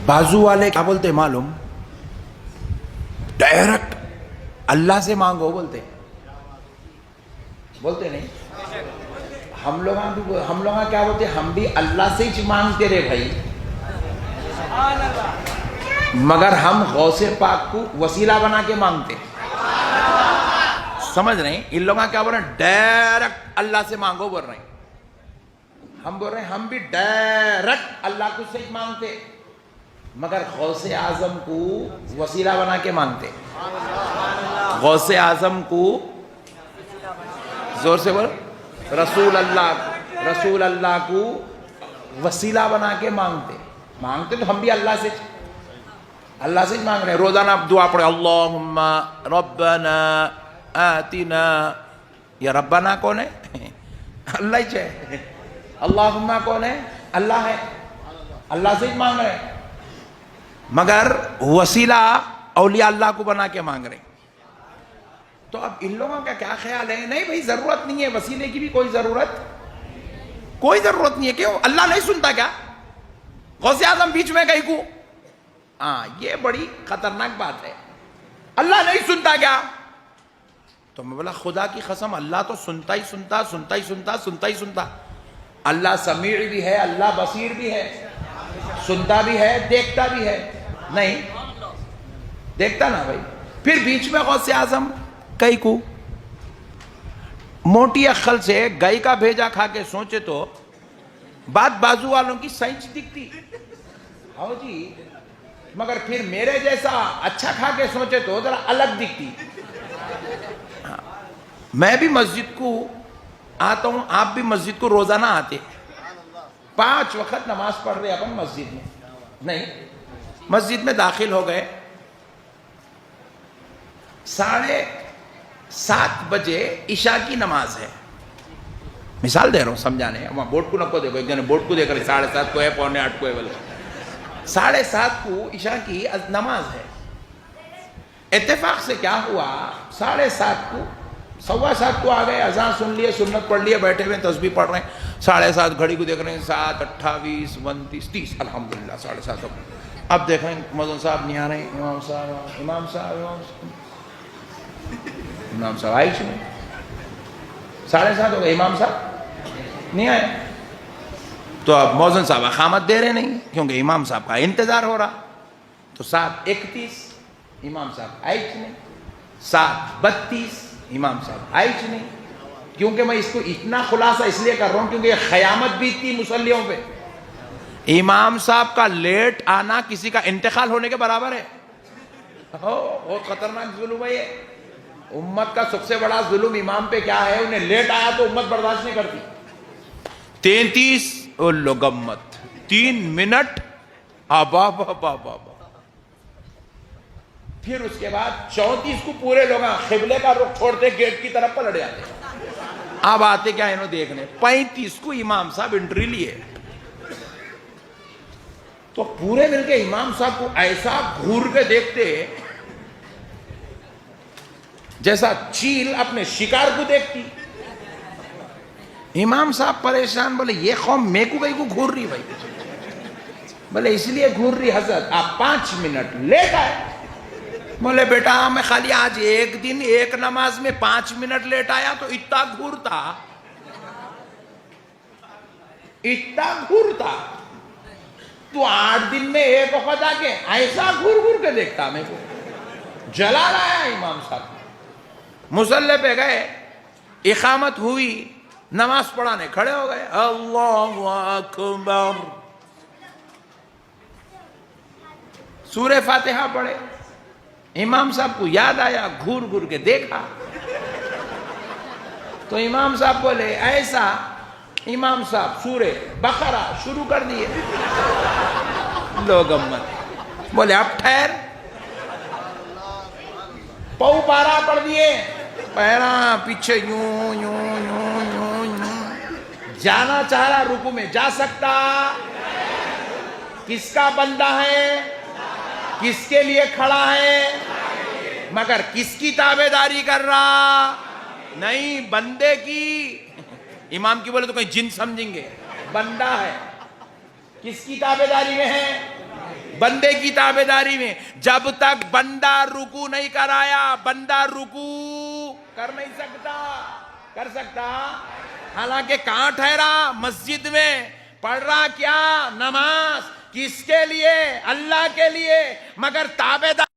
بازو والے کیا بولتے معلوم؟ ڈائریکٹ اللہ سے مانگو بولتے نہیں؟ ہم لوگ کیا بولتے؟ ہم بھی اللہ سے ہی مانگتے رہے بھائی، مگر ہم غوث پاک کو وسیلہ بنا کے مانگتے. سمجھ رہے ہیں؟ ان لوگوں کیا بول رہے ہیں؟ ڈائریکٹ اللہ سے مانگو بول رہے ہیں. ہم بول رہے ہیں ہم بھی ڈائریکٹ اللہ کو سے مانگتے، مگر غوث اعظم کو وسیلہ بنا کے مانگتے. غوث اعظم کو زور سے بول، رسول اللہ کو وسیلہ بنا کے مانگتے تو ہم بھی اللہ سے مانگ رہے ہیں. روزانہ دعا پڑھے اللہم ربنا آتنا. یہ ربنا کون ہے؟ اللہ ہی ہے. اللہم کون ہے؟ اللہ ہے. اللہ سے ہی مانگ رہے ہیں، مگر وسیلہ اولیاء اللہ کو بنا کے مانگ رہے ہیں. تو اب ان لوگوں کا کیا خیال ہے؟ نہیں بھائی، ضرورت نہیں ہے وسیلے کی بھی، کوئی ضرورت نہیں ہے. کیوں؟ اللہ نہیں سنتا کیا؟ غوث اعظم بیچ میں کہیں کو؟ یہ بڑی خطرناک بات ہے. اللہ نہیں سنتا کیا؟ تو میں بولا خدا کی قسم اللہ تو سنتا ہی سنتا. اللہ سمیع بھی ہے، اللہ بصیر بھی ہے، سنتا بھی ہے، دیکھتا بھی ہے. نہیں دیکھتا نا بھائی. پھر بیچ میں غوث اعظم کئی کو موٹی عقل سے گائے کا بھیجا کھا کے سوچے تو بات بازو والوں کی سائنس دکھتی ہاں جی، مگر پھر میرے جیسا اچھا کھا کے سوچے تو ذرا الگ دکھتی. میں بھی مسجد کو آتا ہوں، آپ بھی مسجد کو روزانہ آتے، 5 وقت نماز پڑھ رہے اپن مسجد میں. نہیں، مسجد میں داخل ہو گئے 7:30 بجے عشاء کی نماز ہے. مثال دے رہا ہوں سمجھانے. وہاں بورڈ کو نکو دیکھو، ایک جنے بورڈ کو دیکھ رہے 7:30 کو ہے، 7:45 کو ہے. بولے 7:30 کو عشاء کی نماز ہے. اتفاق سے کیا ہوا، 7:30 کو 7:15 کو آ گئے، اذان سن لیے، سنت پڑھ لیے، بیٹھے ہوئے تسبیح پڑھ رہے ہیں. 7:30 گھڑی کو دیکھ رہے ہیں 7:28 29 30 الحمدللہ 7:30. اب دیکھ رہے ہیں مؤذن صاحب نہیں آ رہے ہیں. امام صاحب آئی چھ نہیں. 7:30 ہو گئے، امام صاحب نہیں آئے. تو اب مؤذن صاحب اقامت دے رہے نہیں کیونکہ امام صاحب کا انتظار ہو رہا. تو 7:31 امام صاحب آئی چھ نہیں. 7:32 امام صاحب آئی چھ نہیں. کیونکہ میں اس کو اتنا خلاصہ اس لیے کر رہا ہوں کیونکہ یہ قیامت بیتتی مصلیوں پہ. امام صاحب کا لیٹ آنا کسی کا انتقال ہونے کے برابر ہے. بہت خطرناک ظلم ہے یہ. امت کا سب سے بڑا ظلم امام پہ کیا ہے؟ انہیں لیٹ آیا تو امت برداشت نہیں کرتی. 33 لوگمت 3 منٹ آبا. پھر اس کے بعد 34 کو پورے لوگ قبلے کا رخ چھوڑتے گیٹ کی طرف پلٹ جاتے. اب آتے کیا انہوں دیکھنے. 35 کو امام صاحب انٹری لیے. تو پورے مل کے امام صاحب کو ایسا گھور کے دیکھتے جیسا چیل اپنے شکار کو دیکھتی. امام صاحب پریشان، بولے یہ قوم میں کو گئی کو گھور رہی بھائی. بولے اس لیے گھور رہی حضرت آپ 5 منٹ لیٹ آئے. بولے بیٹا میں خالی آج ایک دن ایک نماز میں 5 منٹ لیٹ آیا تو اتنا گھورتا. تو 8 دن میں ایک وقت آ کے ایسا گھور کے دیکھتا. میں کو جلال آیا امام صاحب. مصلی پہ گئے، اقامت ہوئی، نماز پڑھانے کھڑے ہو گئے. اللہ اکبر، سورہ فاتحہ پڑھے. امام صاحب کو یاد آیا، گھور کے دیکھا تو امام صاحب بولے ایسا. امام صاحب سورہ بقرہ شروع کر دیے. لوگ امت بولے اب ٹھہر. پاؤ پارا پڑھ دیے، پیرا پیچھے یوں یوں یوں یوں یوں. جانا چاہ رہا رکوع میں جا سکتا. کس کا بندہ ہے، کس کے لیے کھڑا ہے، مگر کس کی تابعداری کر رہا؟ نہیں، بندے کی. امام کی بولے تو کوئی جن سمجھیں گے، بندہ ہے. کس کی تابعداری میں ہے؟ بندے کی تابعداری میں. جب تک بندہ رکوع نہیں کرایا بندہ رکوع کر نہیں سکتا. کر سکتا؟ حالانکہ کہاں ٹھہرا؟ مسجد میں. پڑھ رہا کیا؟ نماز. کس کے لیے؟ اللہ کے لیے. مگر تابعدار